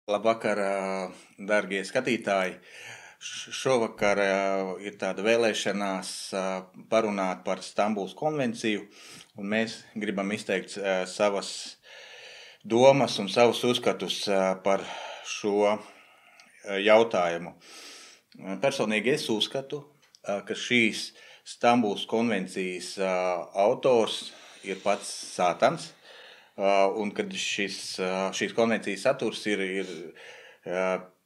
Labvakar, darbie skatītāji! Šovakar ir tāda vēlēšanās parunāt par Stambulas konvenciju, un mēs gribam izteikt savas domas un savus uzskatus par šo jautājumu. Personīgi es uzskatu, ka šīs Stambulas konvencijas autors ir pats Sātans, un kad šīs konvencijas saturs ir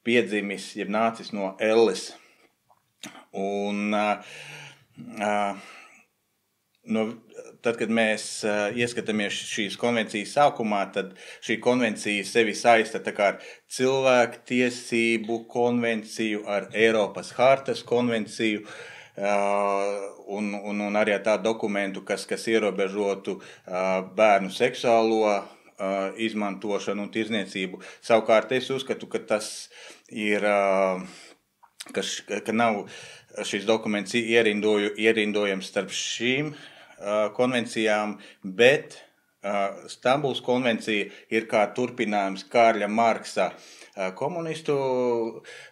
piedzimis, jeb nācis no elles. Un tad, kad mēs ieskatāmies šīs konvencijas sākumā, tad šī konvencija sevi saista tā kā ar cilvēku tiesību konvenciju, ar Eiropas hartas konvenciju, un arī ar tādu dokumentu, kas ierobežotu bērnu seksuālo izmantošanu un tirdzniecību. Savukārt es uzskatu, ka tas ir, ka nav šis dokuments ierindojams starp šīm konvencijām, bet Stambulas konvencija ir kā turpinājums Kārļa Marksa komunistu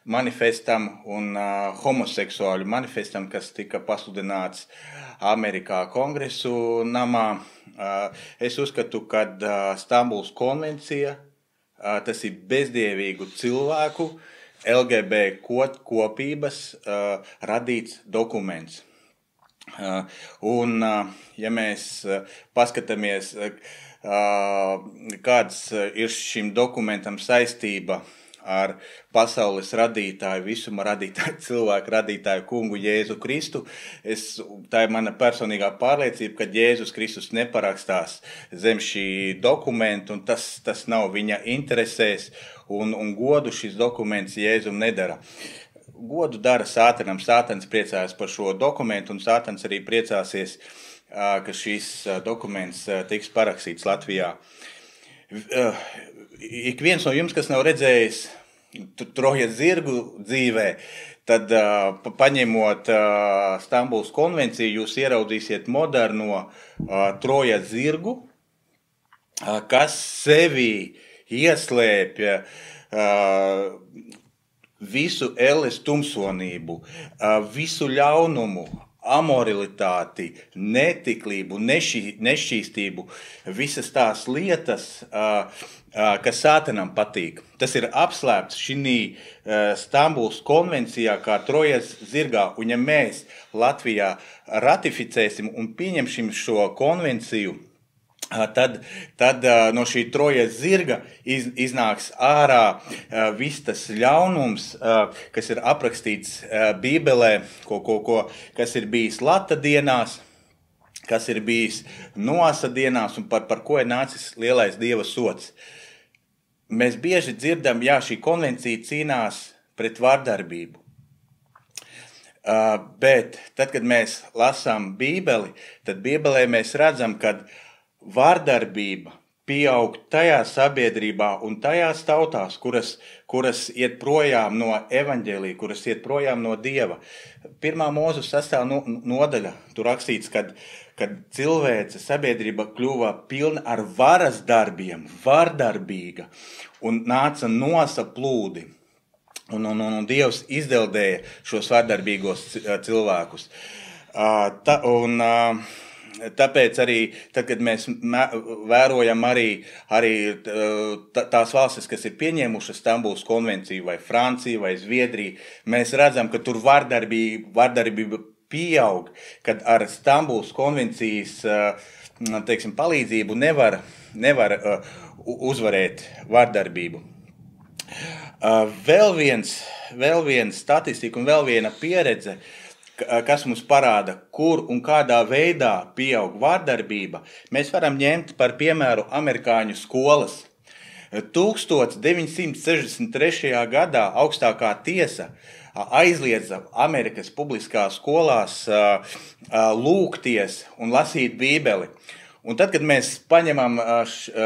manifestam un homoseksuāļu manifestam, kas tika pasludināts Amerikā Kongresu namā. Es uzskatu, ka Stambulas konvencija tas ir bezdievīgu cilvēku, LGBT kopības radīts dokuments. Un, ja mēs paskatāmies, kāds ir šim dokumentam saistība ar pasaules radītāju, visuma radītāju, cilvēku radītāju kungu Jēzu Kristu, tā ir mana personīgā pārliecība, ka Jēzus Kristus neparakstās zem šī dokumenta, un tas nav viņa interesēs, un godu šis dokuments Jēzum nedara. Godu dara Sātanam. Sātans priecājas par šo dokumentu, un Sātans arī priecāsies, ka šis dokuments tiks parakstīts Latvijā. Ik viens no jums, kas nav redzējis Trojas zirgu dzīvē, tad paņemot Stambulas konvenciju, jūs ieraudzīsiet moderno Trojas zirgu, kas sevī ieslēpja visu elles tumsonību, visu ļaunumu, amoralitāti, netiklību, nešķīstību, visas tās lietas, kas Sātanam patīk. Tas ir apslēpts šī Stambulas konvencijā kā Trojas zirgā, un ja mēs Latvijā ratificēsim un pieņemsim šo konvenciju, tad no šī Trojas zirga iznāks ārā viss tas ļaunums, kas ir aprakstīts Bībelē, kas ir bijis Lata dienās, kas ir bijis Noasa dienās un par ko ir nācis lielais Dieva sods. Mēs bieži dzirdam, šī konvencija cīnās pret vardarbību. Bet tad, kad mēs lasām Bībeli, tad Bībelē mēs redzam, ka vardarbība pieaug tajā sabiedrībā un tajās tautās, kuras iet projām no evaņģēlija, kuras iet projām no Dieva. 1. Mūzes 6. nodaļa, tur rakstīts, kad cilvēce sabiedrība kļuva pilna ar varas darbiem, vardarbīga, un nāca nosaplūdi. Un Dievs izdeldēja šos vardarbīgos cilvēkus. Tāpēc arī, tad, kad mēs vērojam arī tās valstis, kas ir pieņēmušas Stambulas konvenciju, vai Francija, vai Zviedrija, mēs redzam, ka tur vardarbība pieaug, kad ar Stambulas konvencijas palīdzību nevar uzvarēt vardarbību. Vēl viens statistika un vēl viena pieredze, kas mums parāda, kur un kādā veidā pieaug vardarbība, mēs varam ņemt par piemēru amerikāņu skolas. 1963. gadā augstākā tiesa aizliedza Amerikas publiskās skolās lūgties un lasīt Bībeli. Un tad, kad mēs paņemam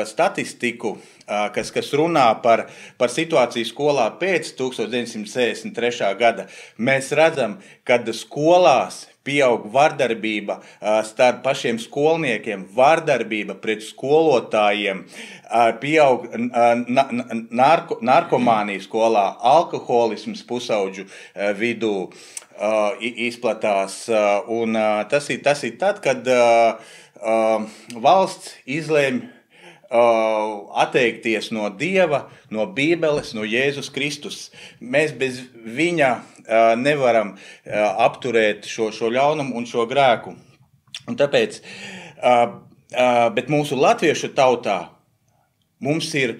statistiku, kas runā par situāciju skolā pēc 1963. gada, mēs redzam, ka skolās pieaug vardarbība starp pašiem skolniekiem, vardarbība pret skolotājiem, pieaug narkomānija skolā, alkoholisms pusaudžu vidū izplatās. Un tas ir tad, kad valsts izlēma atteikties no Dieva, no Bībeles, no Jēzus Kristus. Mēs bez viņa nevaram apturēt šo ļaunumu un šo grēku. Un tāpēc, bet mūsu latviešu tautā mums ir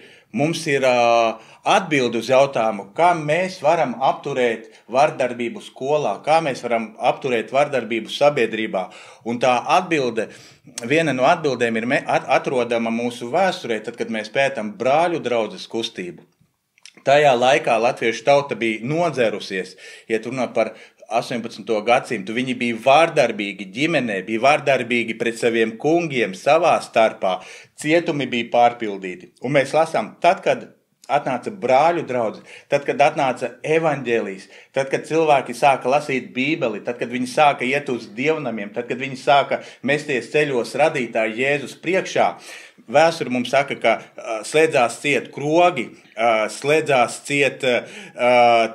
atbildi uz jautājumu, kā mēs varam apturēt vardarbību skolā, kā mēs varam apturēt vardarbību sabiedrībā. Un tā atbilde, viena no atbildēm ir atrodama mūsu vēsturē, tad, kad mēs pētam brāļu draudzes kustību. Tajā laikā latviešu tauta bija nodzerusies, ja runā par 18. gadsimtu, viņi bija vārdarbīgi ģimenē, bija vārdarbīgi pret saviem kungiem, savā starpā, cietumi bija pārpildīti. Un mēs lasām, tad, kad atnāca brāļu draudze, tad, kad atnāca evaņģēlijs, tad, kad cilvēki sāka lasīt Bībeli, tad, kad viņi sāka iet uz dievnamiem, tad, kad viņi sāka mesties ceļos radītāja Jēzus priekšā, vēsture mums saka, ka slēdzās ciet krogi, slēdzās ciet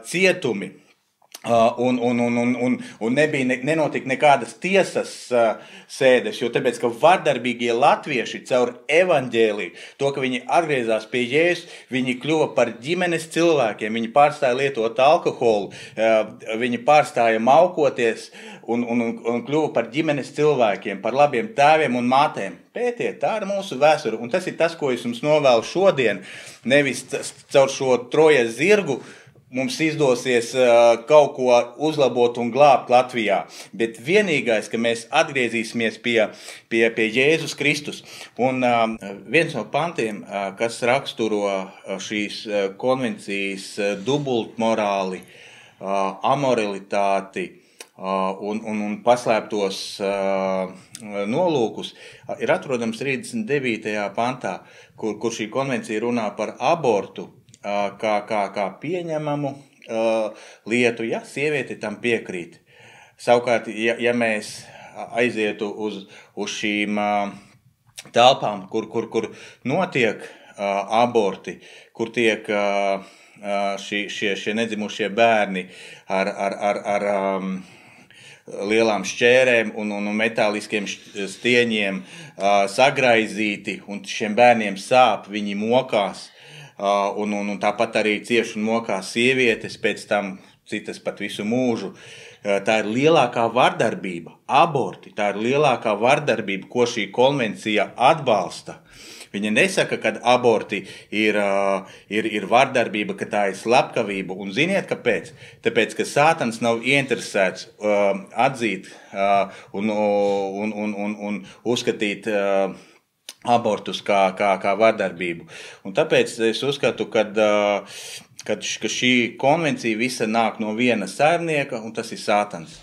cietumi. Un nenotika nekādas tiesas sēdes, jo tāpēc, ka vardarbīgie latvieši caur evaņģēliju, to, ka viņi atgriezās pie Jēzus, viņi kļuva par ģimenes cilvēkiem, viņi pārstāja lietot alkoholu, viņi pārstāja maukoties un kļuva par ģimenes cilvēkiem, par labiem tēviem un mātēm. Pētiet, tā ir mūsu vēsture, un tas ir tas, ko es jums novēlu šodien, nevis caur šo Trojas zirgu, mums izdosies kaut ko uzlabot un glābt Latvijā. Bet vienīgais, ka mēs atgriezīsimies pie Jēzus Kristus. Un viens no pantiem, kas raksturo šīs konvencijas dubultmorāli, amoralitāti un paslēptos nolūkus, ir atrodams 39. pantā, kur šī konvencija runā par abortu, kā pieņemamu lietu, ja sieviete tam piekrīt. Savukārt, ja mēs aizietu uz šīm telpām, kur notiek aborti, kur tiek šie nedzimušie bērni ar lielām šķērēm un metāliskiem stieņiem sagraizīti, un šiem bērniem sāp, viņi mokās, un tāpat arī cieši un mokās sievietes, pēc tam citas pat visu mūžu. Tā ir lielākā vardarbība, aborti, tā ir lielākā vardarbība, ko šī konvencija atbalsta. Viņa nesaka, ka aborti ir vardarbība, ka tā ir slepkavība. Un ziniet, kāpēc? Tāpēc, ka Sātans nav ieinteresēts atzīt un uzskatīt abortus kā vardarbību. Un tāpēc es uzskatu, ka šī konvencija visa nāk no viena saimnieka, un tas ir Sātans.